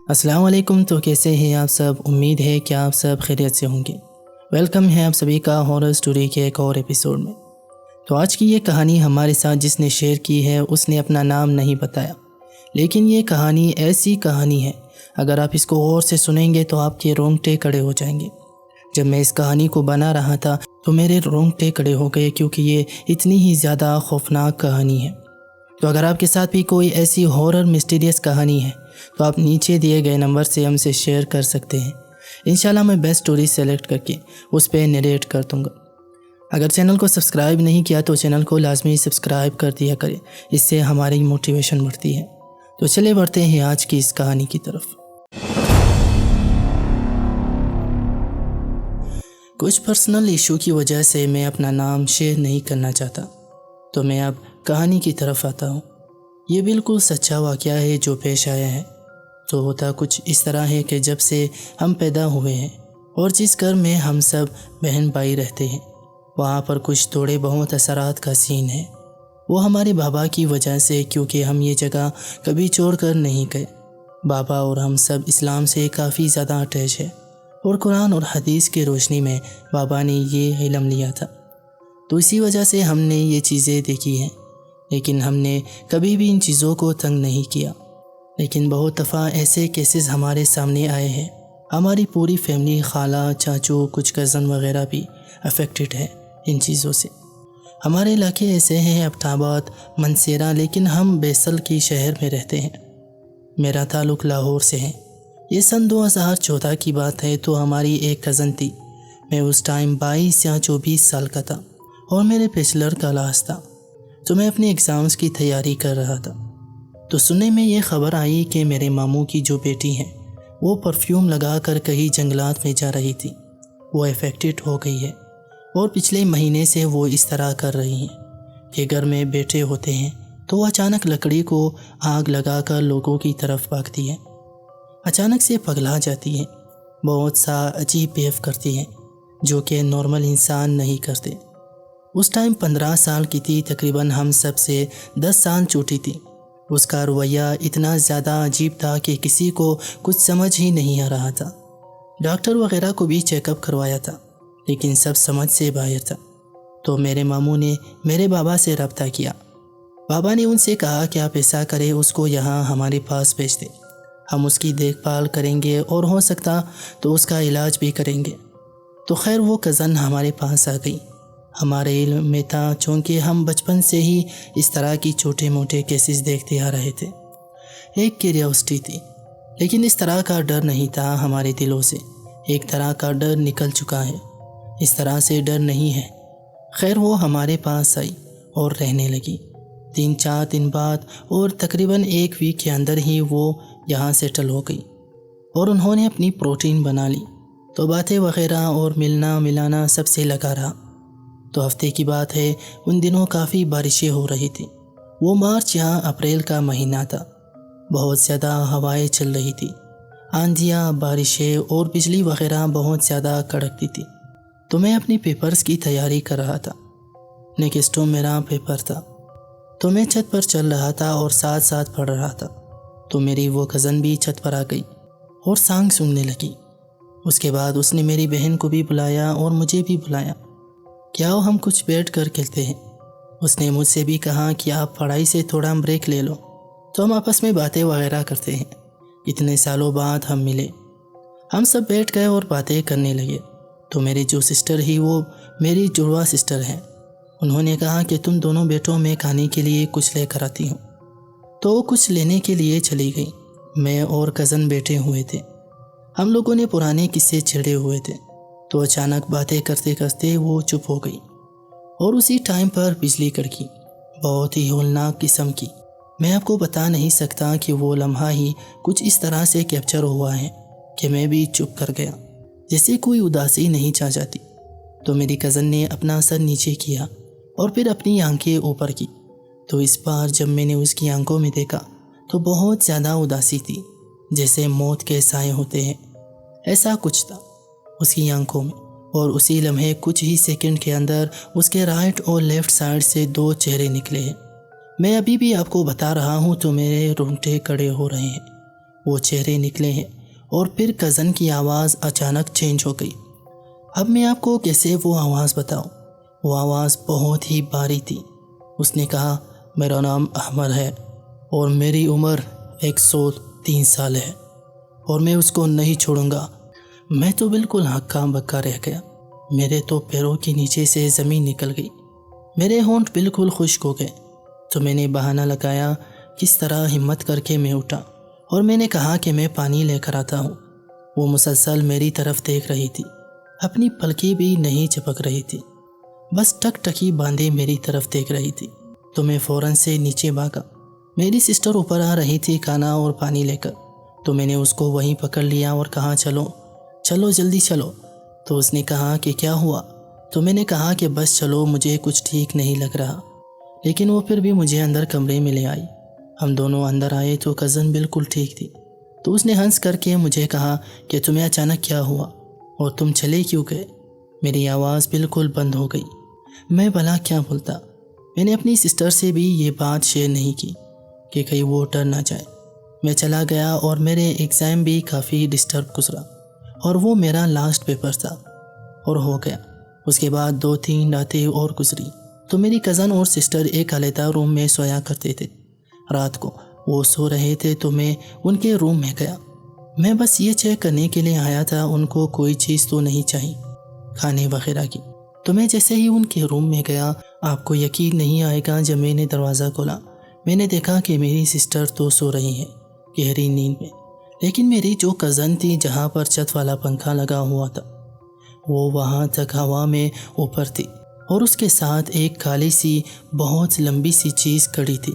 السلام علیکم۔ تو کیسے ہیں آپ سب؟ امید ہے کہ آپ سب خیریت سے ہوں گے۔ ویلکم ہے آپ سبھی کا ہارر سٹوری کے ایک اور ایپیسوڈ میں۔ تو آج کی یہ کہانی ہمارے ساتھ جس نے شیئر کی ہے اس نے اپنا نام نہیں بتایا، لیکن یہ کہانی ایسی کہانی ہے، اگر آپ اس کو غور سے سنیں گے تو آپ کے رونگٹے کھڑے ہو جائیں گے۔ جب میں اس کہانی کو بنا رہا تھا تو میرے رونگٹے کھڑے ہو گئے، کیونکہ یہ اتنی ہی زیادہ خوفناک کہانی ہے۔ تو اگر آپ کے ساتھ بھی کوئی ایسی ہارر مسٹیریس کہانی ہے تو آپ نیچے دیے گئے نمبر سے ہم سے شیئر کر سکتے ہیں۔ انشاءاللہ میں بیسٹ سٹوری سیلیکٹ کر کے اس پہ نریٹ کر دوں گا۔ اگر چینل کو سبسکرائب نہیں کیا تو چینل کو لازمی سبسکرائب کر دیا کریں، اس سے ہماری موٹیویشن بڑھتی ہے۔ تو چلے بڑھتے ہیں آج کی اس کہانی کی طرف۔ کچھ پرسنل ایشو کی وجہ سے میں اپنا نام شیئر نہیں کرنا چاہتا، تو میں اب کہانی کی طرف آتا ہوں۔ یہ بالکل سچا واقعہ ہے جو پیش آیا ہے۔ تو ہوتا کچھ اس طرح ہے کہ جب سے ہم پیدا ہوئے ہیں اور جس گھر میں ہم سب بہن بھائی رہتے ہیں، وہاں پر کچھ تھوڑے بہت اثرات کا سین ہے۔ وہ ہمارے بابا کی وجہ سے، کیونکہ ہم یہ جگہ کبھی چھوڑ کر نہیں گئے۔ بابا اور ہم سب اسلام سے کافی زیادہ اٹیچ ہے، اور قرآن اور حدیث کی روشنی میں بابا نے یہ علم لیا تھا، تو اسی وجہ سے ہم نے یہ چیزیں دیکھی ہیں۔ لیکن ہم نے کبھی بھی ان چیزوں کو تنگ نہیں کیا۔ لیکن بہت دفعہ ایسے کیسز ہمارے سامنے آئے ہیں، ہماری پوری فیملی، خالہ، چاچو، کچھ کزن وغیرہ بھی افیکٹڈ ہے ان چیزوں سے۔ ہمارے علاقے ایسے ہیں ابٹ آباد، منسیرہ، لیکن ہم بیسل کی شہر میں رہتے ہیں۔ میرا تعلق لاہور سے ہے۔ یہ سن 2014 کی بات ہے۔ تو ہماری ایک کزن تھی، میں اس ٹائم 22 یا 24 سال کا تھا، اور میرے بیچلر کا لاسٹ تھا۔ تو میں اپنے ایگزامز کی تیاری کر رہا تھا، تو سننے میں یہ خبر آئی کہ میرے ماموں کی جو بیٹی ہے وہ پرفیوم لگا کر کہیں جنگلات میں جا رہی تھی، وہ افیکٹڈ ہو گئی ہے، اور پچھلے مہینے سے وہ اس طرح کر رہی ہیں کہ گھر میں بیٹھے ہوتے ہیں تو وہ اچانک لکڑی کو آگ لگا کر لوگوں کی طرف بھاگتی ہے، اچانک سے پگلا جاتی ہے، بہت سا عجیب بیہیو کرتی ہے جو کہ نارمل انسان نہیں کرتے۔ اس ٹائم 15 سال کی تھی، تقریباً ہم سب سے 10 سال چھوٹی تھی۔ اس کا رویہ اتنا زیادہ عجیب تھا کہ کسی کو کچھ سمجھ ہی نہیں آ رہا تھا۔ ڈاکٹر وغیرہ کو بھی چیک اپ کروایا تھا، لیکن سب سمجھ سے باہر تھا۔ تو میرے ماموں نے میرے بابا سے رابطہ کیا۔ بابا نے ان سے کہا کہ آپ ایسا کریں، اس کو یہاں ہمارے پاس بھیج دیں، ہم اس کی دیکھ بھال کریں گے، اور ہو سکتا تو اس کا علاج بھی کریں گے۔ تو خیر وہ کزن ہمارے پاس آ گئی۔ ہمارے علم میں تھا، چونکہ ہم بچپن سے ہی اس طرح کی چھوٹے موٹے کیسز دیکھتے آ رہے تھے۔ ایک کیوریوسٹی تھی، لیکن اس طرح کا ڈر نہیں تھا ہمارے دلوں سے۔ ایک طرح کا ڈر نکل چکا ہے، اس طرح سے ڈر نہیں ہے۔ خیر وہ ہمارے پاس آئی اور رہنے لگی 3-4 دن بعد، اور تقریباً 1 ویک کے اندر ہی وہ یہاں سیٹل ہو گئی، اور انہوں نے اپنی پروٹین بنا لی۔ تو باتیں وغیرہ اور ملنا ملانا سب سے لگا رہا۔ تو ہفتے کی بات ہے، ان دنوں کافی بارشیں ہو رہی تھی۔ وہ مارچ یا اپریل کا مہینہ تھا۔ بہت زیادہ ہوائیں چل رہی تھی، آندھیاں، بارشیں، اور بجلی وغیرہ بہت زیادہ کڑکتی تھی۔ تو میں اپنی پیپرز کی تیاری کر رہا تھا۔ نیکسٹو میرا پیپر تھا، تو میں چھت پر چل رہا تھا اور ساتھ ساتھ پڑھ رہا تھا۔ تو میری وہ کزن بھی چھت پر آ گئی اور سانگ سننے لگی۔ اس کے بعد اس نے میری بہن کو بھی بلایا اور مجھے بھی بلایا کہ آؤ ہم کچھ بیٹھ کر کھیلتے ہیں۔ اس نے مجھ سے بھی کہا کہ آپ پڑھائی سے تھوڑا بریک لے لو، تو ہم آپس میں باتیں وغیرہ کرتے ہیں۔ اتنے سالوں بعد ہم ملے، ہم سب بیٹھ گئے اور باتیں کرنے لگے۔ تو میری جو سسٹر ہی، وہ میری جڑوا سسٹر ہیں، انہوں نے کہا کہ تم دونوں بیٹوں میں کھانے کے لیے کچھ لے کر آتی ہوں۔ تو وہ کچھ لینے کے لیے چلی گئی۔ میں اور کزن بیٹھے ہوئے تھے، ہم لوگوں نے پرانے قصے چھڑے ہوئے تھے۔ تو اچانک باتیں کرتے کرتے وہ چپ ہو گئی، اور اسی ٹائم پر بجلی کڑکی، بہت ہی ہولناک قسم کی۔ میں آپ کو بتا نہیں سکتا کہ وہ لمحہ ہی کچھ اس طرح سے کیپچر ہوا ہے کہ میں بھی چپ کر گیا، جیسے کوئی اداسی نہیں چھا جاتی۔ تو میری کزن نے اپنا سر نیچے کیا اور پھر اپنی آنکھیں اوپر کی۔ تو اس بار جب میں نے اس کی آنکھوں میں دیکھا تو بہت زیادہ اداسی تھی، جیسے موت کے سائے ہوتے ہیں، ایسا کچھ تھا اس کی آنکھوں میں۔ اور اسی لمحے کچھ ہی سیکنڈ کے اندر اس کے رائٹ اور لیفٹ سائڈ سے 2 چہرے نکلے ہیں۔ میں ابھی بھی آپ کو بتا رہا ہوں تو میرے رونگٹے کھڑے ہو رہے ہیں۔ وہ چہرے نکلے ہیں اور پھر کزن کی آواز اچانک چینج ہو گئی۔ اب میں آپ کو کیسے وہ آواز بتاؤں؟ وہ آواز بہت ہی بھاری تھی۔ اس نے کہا، میرا نام احمد ہے اور میری عمر 103 سال ہے اور میں اس کو نہیں چھوڑوں گا۔ میں تو بالکل ہکا بکا رہ گیا۔ میرے تو پیروں کے نیچے سے زمین نکل گئی، میرے ہونٹ بالکل خشک ہو گئے۔ تو میں نے بہانہ لگایا، کس طرح ہمت کر کے میں اٹھا اور میں نے کہا کہ میں پانی لے کر آتا ہوں۔ وہ مسلسل میری طرف دیکھ رہی تھی، اپنی پلکیں بھی نہیں جھپک رہی تھی، بس ٹک ٹکی باندھے میری طرف دیکھ رہی تھی۔ تو میں فوراً سے نیچے بھاگا۔ میری سسٹر اوپر آ رہی تھی کھانا اور پانی لے کر، تو میں نے اس کو وہیں پکڑ لیا اور کہا، چلو چلو جلدی چلو۔ تو اس نے کہا کہ کیا ہوا؟ تو میں نے کہا کہ بس چلو، مجھے کچھ ٹھیک نہیں لگ رہا۔ لیکن وہ پھر بھی مجھے اندر کمرے میں لے آئی۔ ہم دونوں اندر آئے تو کزن بالکل ٹھیک تھی۔ تو اس نے ہنس کر کے مجھے کہا کہ تمہیں اچانک کیا ہوا اور تم چلے کیوں گئے؟ میری آواز بالکل بند ہو گئی۔ میں بھلا کیا بولتا؟ میں نے اپنی سسٹر سے بھی یہ بات شیئر نہیں کی کہ کہیں وہ ڈر نہ جائے۔ میں چلا گیا اور میرے ایگزام بھی کافی ڈسٹرب گزرا اور وہ میرا لاسٹ پیپر تھا اور ہو گیا۔ اس کے بعد 2-3 راتیں اور گزری تو میری کزن اور سسٹر ایک علیحدہ روم میں سویا کرتے تھے۔ رات کو وہ سو رہے تھے تو میں ان کے روم میں گیا۔ میں بس یہ چیک کرنے کے لیے آیا تھا ان کو کوئی چیز تو نہیں چاہیے کھانے وغیرہ کی۔ تو میں جیسے ہی ان کے روم میں گیا، آپ کو یقین نہیں آئے گا، جب میں نے دروازہ کھولا میں نے دیکھا کہ میری سسٹر تو سو رہی ہیں گہری نیند میں، لیکن میری جو کزن تھی جہاں پر چھت والا پنکھا لگا ہوا تھا وہ وہاں تک ہوا میں اوپر تھی اور اس کے ساتھ ایک کالی سی بہت لمبی سی چیز کھڑی تھی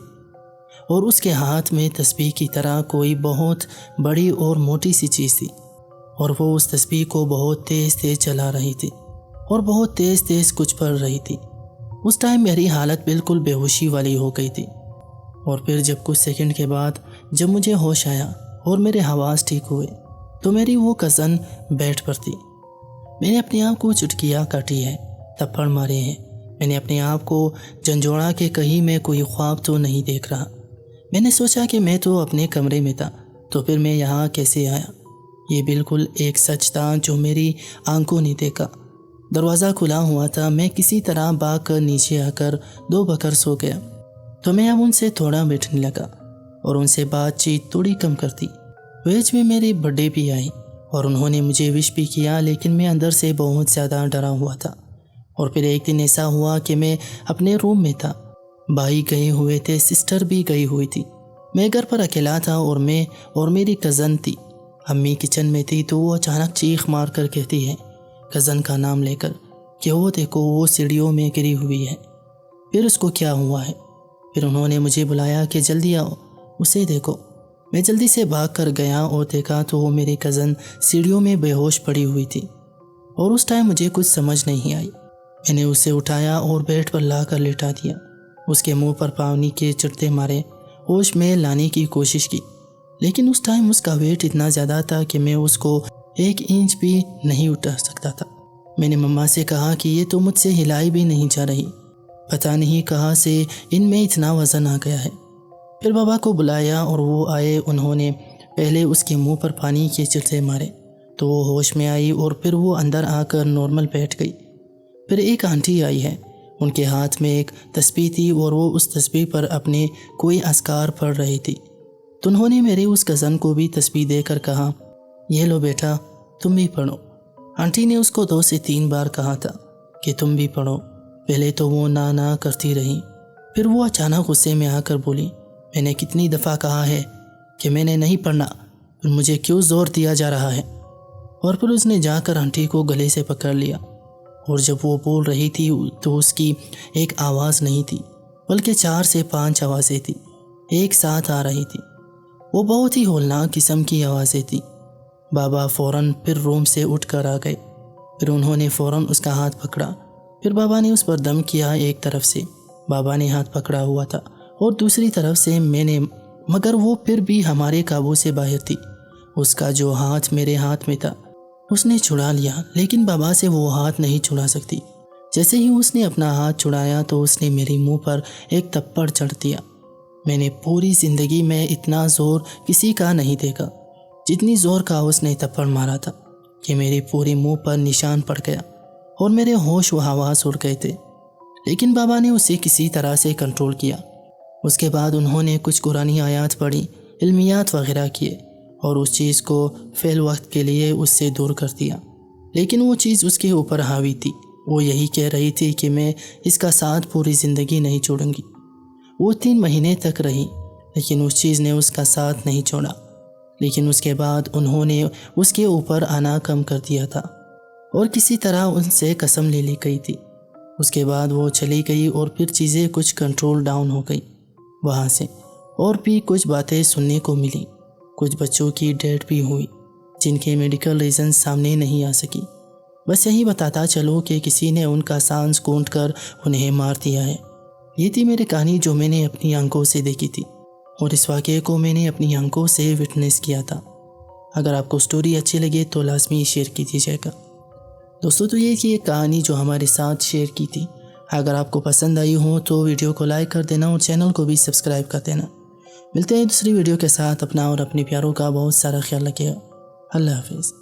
اور اس کے ہاتھ میں تسبیح کی طرح کوئی بہت بڑی اور موٹی سی چیز تھی اور وہ اس تسبیح کو بہت تیز تیز چلا رہی تھی اور بہت تیز تیز کچھ پڑھ رہی تھی۔ اس ٹائم میری حالت بالکل بے ہوشی والی ہو گئی تھی اور پھر جب کچھ سیکنڈ کے بعد جب مجھے ہوش آیا اور میرے حواس ٹھیک ہوئے تو میری وہ کزن بیڈ پر تھی۔ میں نے اپنے آپ کو چٹکیاں کاٹی ہے، تھپڑ مارے ہیں۔ میں نے اپنے آپ کو جھنجھوڑا کہ کہیں میں کوئی خواب تو نہیں دیکھ رہا۔ میں نے سوچا کہ میں تو اپنے کمرے میں تھا، تو پھر میں یہاں کیسے آیا؟ یہ بالکل ایک سچ تھا جو میری آنکھوں نے دیکھا۔ دروازہ کھلا ہوا تھا، میں کسی طرح بھاگ کر نیچے آ کر 2 بکر سو گیا۔ تو میں اب ان سے تھوڑا بیٹھنے لگا اور ان سے بات چیت تھوڑی کم کرتی۔ ویج میں میری برتھ ڈے بھی آئی اور انہوں نے مجھے وش بھی کیا، لیکن میں اندر سے بہت زیادہ ڈرا ہوا تھا۔ اور پھر ایک دن ایسا ہوا کہ میں اپنے روم میں تھا، بھائی گئے ہوئے تھے، سسٹر بھی گئی ہوئی تھی، میں گھر پر اکیلا تھا اور میں اور میری کزن تھی۔ امی کچن میں تھی تو وہ اچانک چیخ مار کر کہتی ہے کزن کا نام لے کر کہ وہ دیکھو وہ سیڑھیوں میں گری ہوئی ہے، پھر اس کو کیا ہوا ہے؟ پھر انہوں نے مجھے بلایا کہ جلدی آؤ اسے دیکھو۔ میں جلدی سے بھاگ کر گیا اور دیکھا تو وہ میری کزن سیڑھیوں میں بے ہوش پڑی ہوئی تھی اور اس ٹائم مجھے کچھ سمجھ نہیں آئی۔ میں نے اسے اٹھایا اور بیڈ پر لا کر لٹا دیا، اس کے منہ پر پانی کے چٹتے مارے، ہوش میں لانے کی کوشش کی، لیکن اس ٹائم اس کا ویٹ اتنا زیادہ تھا کہ میں اس کو 1 انچ بھی نہیں اٹھا سکتا تھا۔ میں نے مما سے کہا کہ یہ تو مجھ سے ہلائی بھی نہیں جا رہی، پتہ نہیں کہاں سے ان میں اتنا وزن آ گیا ہے۔ پھر بابا کو بلایا اور وہ آئے، انہوں نے پہلے اس کے منہ پر پانی کے چٹتے مارے تو وہ ہوش میں آئی اور پھر وہ اندر آ کر نارمل بیٹھ گئی۔ پھر ایک آنٹی آئی ہے، ان کے ہاتھ میں ایک تسبیح تھی اور وہ اس تسبیح پر اپنے کوئی اذکار پڑھ رہی تھی۔ تو انہوں نے میری اس کزن کو بھی تسبیح دے کر کہا، یہ لو بیٹا تم بھی پڑھو۔ آنٹی نے اس کو 2 سے 3 بار کہا تھا کہ تم بھی پڑھو۔ پہلے تو وہ نہ کرتی رہی، پھر وہ اچانک غصے میں آ کر بولی، میں نے کتنی دفعہ کہا ہے کہ میں نے نہیں پڑھنا، پھر مجھے کیوں زور دیا جا رہا ہے؟ اور پھر اس نے جا کر آنٹی کو گلے سے پکڑ لیا اور جب وہ بول رہی تھی تو اس کی ایک آواز نہیں تھی بلکہ 4 سے 5 آوازیں تھیں، ایک ساتھ آ رہی تھی۔ وہ بہت ہی ہولناک قسم کی آوازیں تھیں۔ بابا فوراً پھر روم سے اٹھ کر آ گئے، پھر انہوں نے فوراً اس کا ہاتھ پکڑا، پھر بابا نے اس پر دم کیا۔ ایک طرف سے بابا نے ہاتھ پکڑا ہوا تھا اور دوسری طرف سے میں نے، مگر وہ پھر بھی ہمارے قابو سے باہر تھی۔ اس کا جو ہاتھ میرے ہاتھ میں تھا اس نے چھڑا لیا، لیکن بابا سے وہ ہاتھ نہیں چھڑا سکتی۔ جیسے ہی اس نے اپنا ہاتھ چھڑایا تو اس نے میرے منہ پر ایک تھپڑ جڑ دیا۔ میں نے پوری زندگی میں اتنا زور کسی کا نہیں دیکھا۔ جتنی زور کا اس نے تھپڑ مارا تھا کہ میرے پورے منہ پر نشان پڑ گیا اور میرے ہوش و حواس اڑ گئے تھے، لیکن بابا نے اسے کسی طرح سے کنٹرول کیا۔ اس کے بعد انہوں نے کچھ قرآنی آیات پڑھی، علمیات وغیرہ کیے اور اس چیز کو فی الوقت کے لیے اس سے دور کر دیا، لیکن وہ چیز اس کے اوپر حاوی تھی۔ وہ یہی کہہ رہی تھی کہ میں اس کا ساتھ پوری زندگی نہیں چھوڑوں گی۔ وہ 3 مہینے تک رہی، لیکن اس چیز نے اس کا ساتھ نہیں چھوڑا۔ لیکن اس کے بعد انہوں نے اس کے اوپر آنا کم کر دیا تھا اور کسی طرح ان سے قسم لے لی گئی تھی۔ اس کے بعد وہ چلی گئی اور پھر چیزیں کچھ کنٹرول ڈاؤن ہو گئی وہاں سے، اور بھی کچھ باتیں سننے کو ملی۔ کچھ بچوں کی ڈیتھ بھی ہوئی جن کے میڈیکل ریزن سامنے نہیں آ سکی۔ بس یہی بتاتا چلو کہ کسی نے ان کا سانس کونٹ کر انہیں مار دیا ہے۔ یہ تھی میری کہانی جو میں نے اپنی آنکھوں سے دیکھی تھی، اور اس واقعے کو میں نے اپنی آنکھوں سے وٹنس کیا تھا۔ اگر آپ کو سٹوری اچھی لگے تو لازمی شیئر کیجیے گا۔ دوستو تو یہ تھی ایک کہانی جو ہمارے ساتھ شیئر کی تھی۔ اگر آپ کو پسند آئی ہو تو ویڈیو کو لائک کر دینا اور چینل کو بھی سبسکرائب کر دینا۔ ملتے ہیں دوسری ویڈیو کے ساتھ۔ اپنا اور اپنے پیاروں کا بہت سارا خیال رکھیے گا۔ اللہ حافظ۔